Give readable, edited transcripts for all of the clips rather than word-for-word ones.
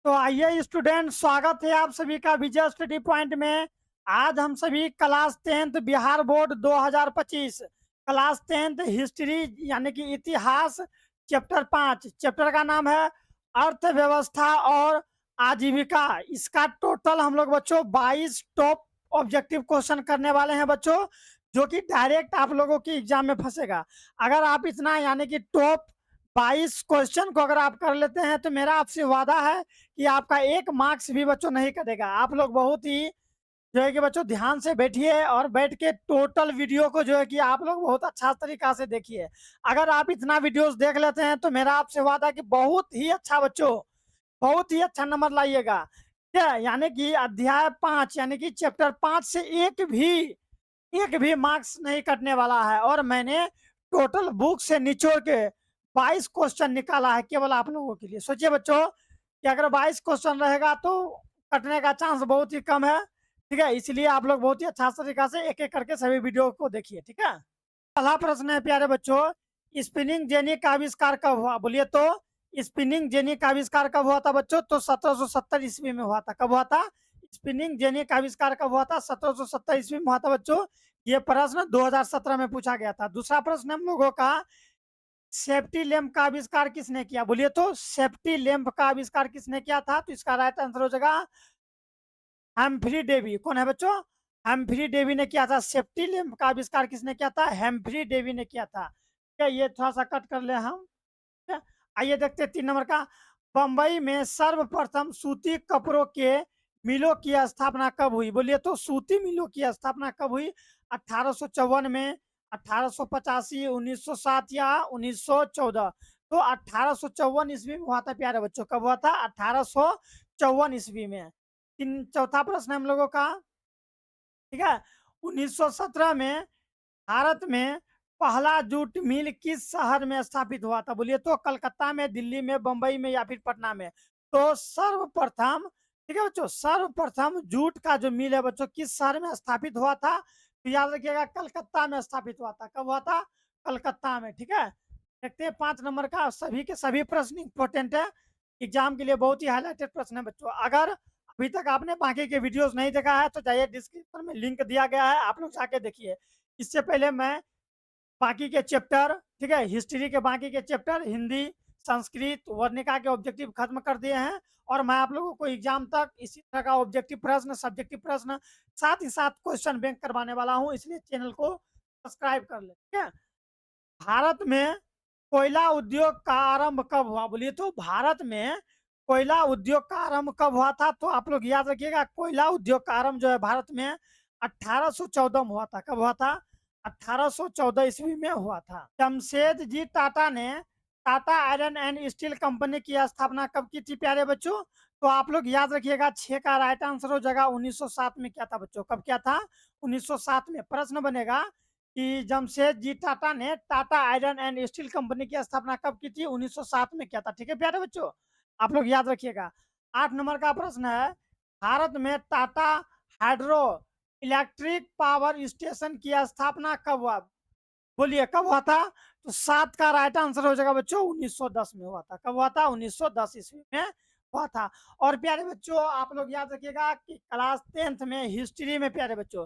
तो आइए स्टूडेंट, स्वागत है आप सभी का विजय स्टडी पॉइंट में। आज हम सभी class 10th Bihar board 2025 class 10th history यानी कि इतिहास चैप्टर 5 चैप्टर का नाम है अर्थव्यवस्था और आजीविका। इसका टोटल हम लोग बच्चों 22 टॉप ऑब्जेक्टिव क्वेश्चन करने वाले हैं बच्चों, जो कि डायरेक्ट आप लोगों की एग्जाम में फंसेगा। अगर आप इतना यानी कि टॉप 22 क्वेश्चन को अगर आप कर लेते हैं तो मेरा आपसे वादा है कि आपका एक मार्क्स भी बच्चों नहीं कटेगा। आप लोग बहुत ही जो है कि बच्चों ध्यान से बैठिए और बैठ के टोटल वीडियो को जो है कि आप लोग बहुत अच्छा तरीका से देखिए। अगर आप इतना वीडियोस देख लेते हैं तो मेरा आपसे वादा है कि बहुत ही अच्छा बच्चों, बहुत ही अच्छा नंबर लाइएगा। क्या यानी कि अध्याय 5 यानी कि चैप्टर 5 से एक भी मार्क्स नहीं कटने वाला है। और मैंने टोटल बुक से निचोड़ के 22 क्वेश्चन निकाला है केवल आप लोगों के लिए। सोचिए बच्चों कि अगर 22 क्वेश्चन रहेगा तो कटने का चांस बहुत ही कम है। ठीक है, इसलिए आप लोग बहुत ही अच्छा तरीका से एक एक करके सभी वीडियो को देखिए। ठीक है, पहला प्रश्न है प्यारे बच्चों, स्पिनिंग जेनी का आविष्कार कब हुआ? बोलिए तो स्पिनिंग जेनी का आविष्कार कब हुआ था बच्चों? तो 1770 ईस्वी में हुआ था। कब हुआ था? स्पिनिंग जेनी का आविष्कार कब हुआ था? 1770 ईस्वी में हुआ था बच्चों। ये प्रश्न 2017 में पूछा गया था। दूसरा प्रश्न हम लोगों का, सेफ्टी लैंप का आविष्कार किसने किया? बोलिए तो सेफ्टी लैंप का आविष्कार किसने किया था? तो इसका राइट आंसर हो जाएगा हम्फ्री डेवी। कौन है बच्चों? हम्फ्री डेवी ने किया था। सेफ्टी लैंप का आविष्कार किसने किया था? हम्फ्री डेवी ने किया था। क्या ये थोड़ा सा कट कर ले हम। क्या? आइए देखते हैं 3 नंबर का, बंबई में सर्वप्रथम सूती कपड़ों के मिलों की स्थापना कब हुई? बोलिए तो सूती मिलों की स्थापना कब हुई? 1854 में, 1885, 1907 या 1914? तो 1854 ईस्वी में हुआ था प्यारे बच्चों। कब हुआ था? 1854 ईस्वी में। चौथा प्रश्न हम लोगों का, ठीक है, 1917 में भारत में पहला जूट मिल किस शहर में स्थापित हुआ था? बोलिए तो कलकत्ता में, दिल्ली में, बंबई में या फिर पटना में? तो सर्वप्रथम, ठीक है बच्चों, सर्वप्रथम जूट का जो मिल है बच्चों किस शहर में स्थापित हुआ था? तो याद रखिएगा कलकत्ता में स्थापित हुआ था। कब हुआ था? कलकत्ता में। ठीक है, देखते हैं 5 नंबर का। सभी के सभी प्रश्न इंपॉर्टेंट है, एग्जाम के लिए बहुत ही हाईलाइटेड प्रश्न है बच्चों। अगर अभी तक आपने बाकी के वीडियोस नहीं देखा है तो जाइए, डिस्क्रिप्शन में लिंक दिया गया है, आप लोग जाके देखिए। इससे पहले मैं बाकी के चैप्टर, ठीक है, हिस्ट्री के बाकी के चैप्टर, हिंदी, संस्कृत, वर्णिका के ऑब्जेक्टिव खत्म कर दिए हैं। और मैं आप लोगों को एग्जाम तक इसी तरह का ऑब्जेक्टिव प्रश्न, सब्जेक्टिव प्रश्न, साथ ही साथ क्वेश्चन बैंक करवाने वाला हूं, इसलिए चैनल को सब्सक्राइब कर ले। ठीक है, भारत में कोयला उद्योग का आरंभ कब हुआ? बोलिए तो भारत में कोयला उद्योग का आरंभ कब हुआ था? तो आप लोग याद रखिएगा कोयला उद्योग का आरंभ जो है भारत में 1814 में हुआ था। कब हुआ था? 1814 ईस्वी में हुआ था। जमशेद जी टाटा ने Tata iron and steel company की स्थापना कब की थी प्यारे बच्चों? तो आप लोग याद रखिएगा 6 का राइट आंसर हो जाएगा 1907 में। क्या था बच्चों? कब क्या था? 1907 में। प्रश्न बनेगा कि जमशेद जी टाटा ने Tata iron and steel company की स्थापना कब की थी? 1907 में किया था। ठीक है प्यारे बच्चों, आप लोग याद रखिएगा। 8 नंबर का प्रश्न है, भारत में Tata hydro electric power station की स्थापना कब हुआ? बोलिए कब हुआ था? तो 7 का राइट आंसर हो जाएगा बच्चों 1910 में हुआ था। कब हुआ था? 1910 ईस्वी में हुआ था। और प्यारे बच्चों आप लोग याद रखिएगा कि क्लास 10th में हिस्ट्री में, प्यारे बच्चों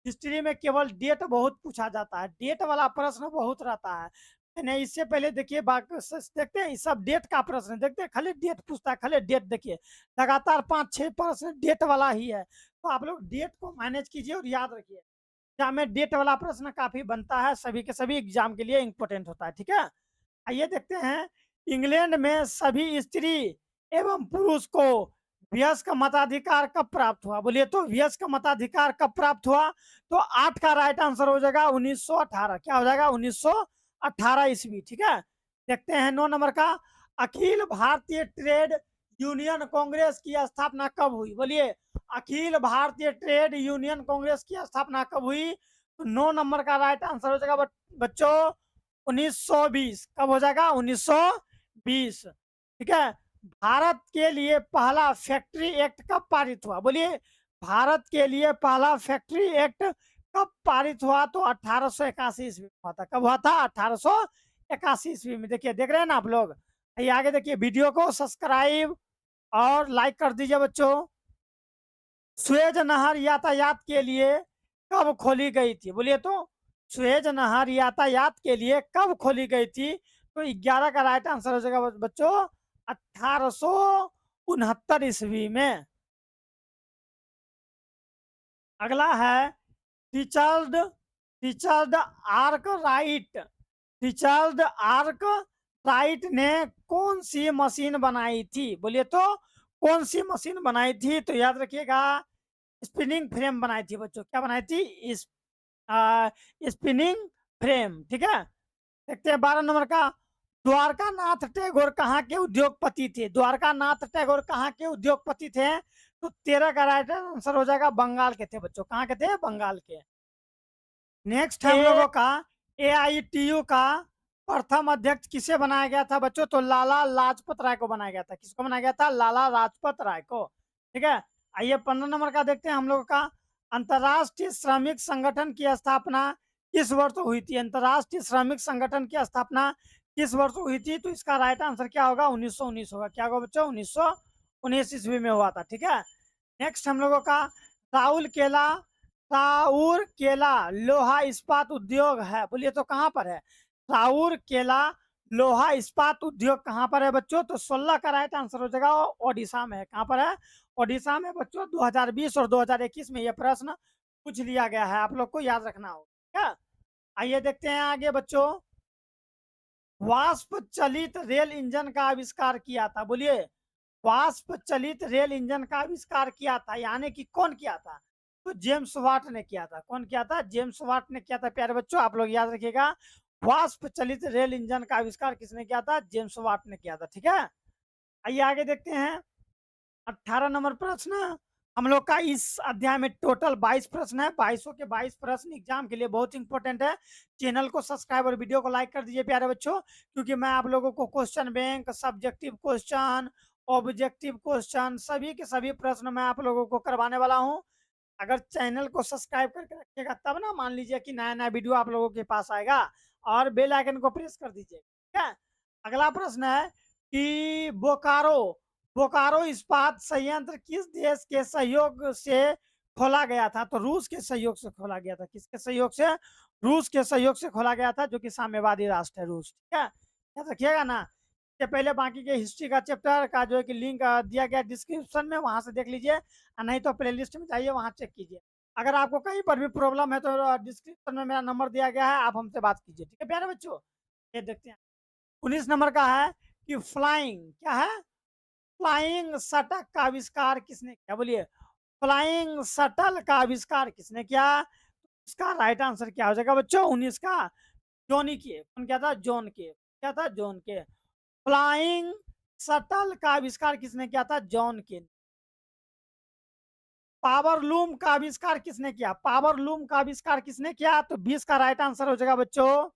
हिस्ट्री में केवल डेट बहुत पूछा जाता है, डेट वाला प्रश्न बहुत रहता है। नहीं, इससे पहले देखिए देखते हैं, सब डेट का प्रश्न देखते हैं, खाली डेट पूछता है, खाली डेट। देखिए लगातार 5-6 प्रश्न डेट वाला ही है, तो आप लोग डेट को मैनेज कीजिए और याद रखिए। एग्जाम में डेट वाला प्रश्न काफी बनता है, सभी के सभी एग्जाम के लिए इंपॉर्टेंट होता है। ठीक है, आइए देखते हैं, इंग्लैंड में सभी स्त्री एवं पुरुष को वयस्क मताधिकार कब प्राप्त हुआ? बोलिए तो वयस्क मताधिकार कब प्राप्त हुआ? तो 8 का राइट आंसर हो जाएगा 1918। क्या हो जाएगा? 1918 ईस्वी। ठीक है, देखते हैं 9 नंबर का, अखिल भारतीय ट्रेड यूनियन कांग्रेस की स्थापना कब हुई? बोलिए अखिल भारतीय ट्रेड यूनियन कांग्रेस की स्थापना कब हुई? तो 9 नंबर का राइट आंसर हो जाएगा बच्चों 1920। कब हो जाएगा? 1920। ठीक है, भारत के लिए पहला फैक्ट्री एक्ट कब पारित हुआ? बोलिए भारत के लिए पहला फैक्ट्री एक्ट कब पारित हुआ? तो 1881 ईस्वी में हुआ था। कब हुआ था? 1881 ईस्वी में। देखिए, देख रहे हैं ना आप लोग। ये आगे देखिए, वीडियो को सब्सक्राइब और लाइक कर दीजिए बच्चों। सुएज नहर यातायात के लिए कब खोली गई थी? बोलिए तो। सुएज नहर यातायात के लिए कब खोली गई थी? तो 11 का राइट आंसर हो जाएगा बच्चों 1869 ईस्वी में। अगला है Richard Richard arc right. Richard arc right ने कौन सी मशीन बनाई थी? बोलिए तो कौन सी मशीन बनाई थी? तो याद रखिएगा स्पिनिंग फ्रेम बनाई थी बच्चों। क्या बनाई थी? इस स्पिनिंग फ्रेम। ठीक है। देखते हैं 12 नंबर का। द्वारका नाथ टैगोर कहाँ के उद्योगपति थे? द्वारका नाथ टैगोर कहाँ के उद्योगपति थे? तो 13 का राइट आंसर हो जाएगा बंगाल के थे बच्चों। कहाँ के थे? बंगाल के। नेक्स्ट हम लोगों का AITU का प्रथम अध्यक्ष किसे बनाया गया था बच्चों? तो लाला लाजपत राय को बनाया गया था। किसको बनाया गया था? लाला लाजपत राय को। ठीक है। आइए 15 नंबर का देखते हैं हम लोगों का। अंतर्राष्ट्रीय श्रमिक संगठन की स्थापना किस वर्ष हुई थी? अंतर्राष्ट्रीय श्रमिक संगठन की स्थापना किस वर्ष हुई थी? तो इसका राइट आंसर क्या होगा? 1919 होगा। क्या होगा बच्चों? 1919 ईस्वी में हुआ था। ठीक है। नेक्स्ट हम लोगों का राउर केला लोहा इस्पात उद्योग है। बोलिए तो कहाँ पर है? राउर केला लोहा इस्पात उद्योग कहाँ पर है बच्चों? तो 16 का राइट आंसर हो जाएगा ओडिशा में है। कहाँ पर है? ओडिशा में बच्चों। 2020 और 2021 में यह प्रश्न पूछ लिया गया है, आप लोग को याद रखना होगा। क्या? आइए देखते हैं आगे बच्चों। वाष्प चलित रेल इंजन का आविष्कार किया था? बोलिए। वाष्प चलित रेल इंजन का आविष्कार किया था यानी कि कौन किया था? तो जेम्स वाट ने किया था। कौन किया था? जेम्स वाट ने किया था प्यारे बच्चों। आप लोग याद रखिएगा वाष्प चलित रेल इंजन का आविष्कार किसने किया था? जेम्स वाट ने किया था। ठीक है। आइए आगे देखते हैं 18 नंबर प्रश्न। हम लोग का इस अध्याय में टोटल 22 प्रश्न है। 22 के 22 प्रश्न एग्जाम के लिए बहुत इंपॉर्टेंट है। चैनल को सब्सक्राइब और वीडियो को लाइक कर दीजिए प्यारे बच्चों, क्योंकि मैं आप लोगों को question bank, subjective question, objective question सभी के सभी प्रश्न मैं आप लोगों को करवाने वाला हूं। अगर चैनल को सब्सक्राइब करके रखिएगा तब ना, मान लीजिए कि नया नया वीडियो आप लोगों के पास आएगा। और बेल आइकन को प्रेस कर दीजिए। ठीक है। अगला प्रश्न है कि बोकारो बोकारो इस्पात संयंत्र किस देश के सहयोग से खोला गया था? तो रूस के सहयोग से खोला गया था। किसके सहयोग से? रूस के सहयोग से खोला गया था, जो कि साम्यवादी राष्ट्र है रूस। ठीक है। याद रखिएगा ना। इससे पहले बाकी के हिस्ट्री का चैप्टर का जो है कि लिंक दिया गया डिस्क्रिप्शन में, वहां से देख लीजिए। नहीं तो प्लेलिस्ट में जाइए, वहां चेक कीजिए। अगर आपको कहीं पर भी प्रॉब्लम है तो डिस्क्रिप्शन में मेरा नंबर दिया गया है, आप हमसे बात कीजिए। ठीक है प्यारे बच्चों। ये देखते हैं 19 नंबर का है कि फ्लाइंग क्या है? फ्लाइंग शटल का आविष्कार किसने किया? बोलिए। फ्लाइंग शटल का आविष्कार किसने किया? इसका राइट आंसर क्या हो जाएगा बच्चों? 19 का जॉनी के। कौन क्या था? जॉन के। क्या था? जॉन के। फ्लाइंग शटल का आविष्कार किसने किया था? जॉन के। पावर लूम का आविष्कार किसने किया? पावर लूम का आविष्कार किसने किया? तो 20 का राइट आंसर हो जाएगा बच्चों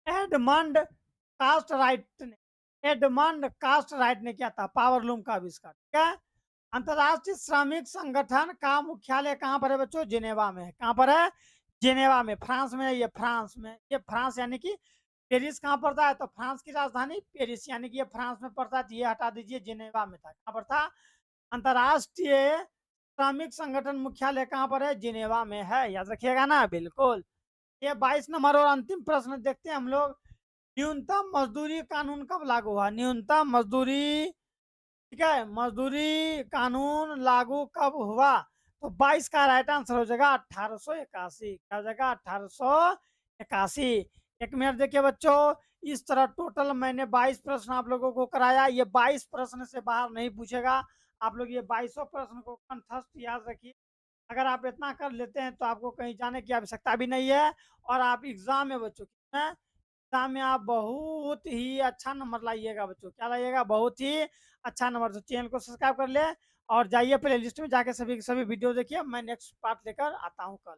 एडमंड कास्टराइट ने। एडमंड कास्टराइट ने किया था पावर लूम का आविष्कार। ठीक है। अंतरराष्ट्रीय श्रमिक संगठन का मुख्यालय कहाँ पर है बच्चों? जिनेवा में है। कहाँ पर है? जिनेवा में। फ्रांस में है ये। फ्रांस में। ये फ्रांस यानी कि पेरिस कहाँ पड़ता है? तो फ्रांस की राजधानी पेरिस यानी कि ये फ्रांस में पड़ता है। तो ये हटा दीजिए, जिनेवा में था। कहाँ पर था? अंतरराष्ट्रीय श्रमिक संगठन मुख्यालय कहाँ पर है? जिनेवा में है। याद रखिएगा ना। बिल्कुल। ये 22 नंबर और अंतिम प्रश्न देखते हैं हम लोग। न्यूनतम मजदूरी कानून कब लागू हुआ? न्यूनतम मजदूरी, ठीक है, मजदूरी कानून लागू कब हुआ? तो 22 का राइट आंसर हो जाएगा 1881। क्या हो जाएगा? 1881। एक मिनट देखिए बच्चों। इस तरह टोटल मैंने 22 प्रश्न आप लोगों को कराया। ये 22 प्रश्न से बाहर नहीं पूछेगा। आप लोग ये 22 प्रश्न को कंठस्थ याद रखिए। अगर आप इतना कर लेते हैं तो आपको कहीं जाने की आवश्यकता भी नहीं है। और आप एग्जाम में बच्चों एग्जाम में आप बहुत ही अच्छा नंबर लाइएगा बच्चों। क्या लाइएगा? बहुत ही अच्छा नंबर। तो चैनल को सब्सक्राइब कर ले और जाइए प्ले लिस्ट में जाके सभी सभी वीडियो देखिए। मैं नेक्स्ट पार्ट लेकर आता हूँ कल।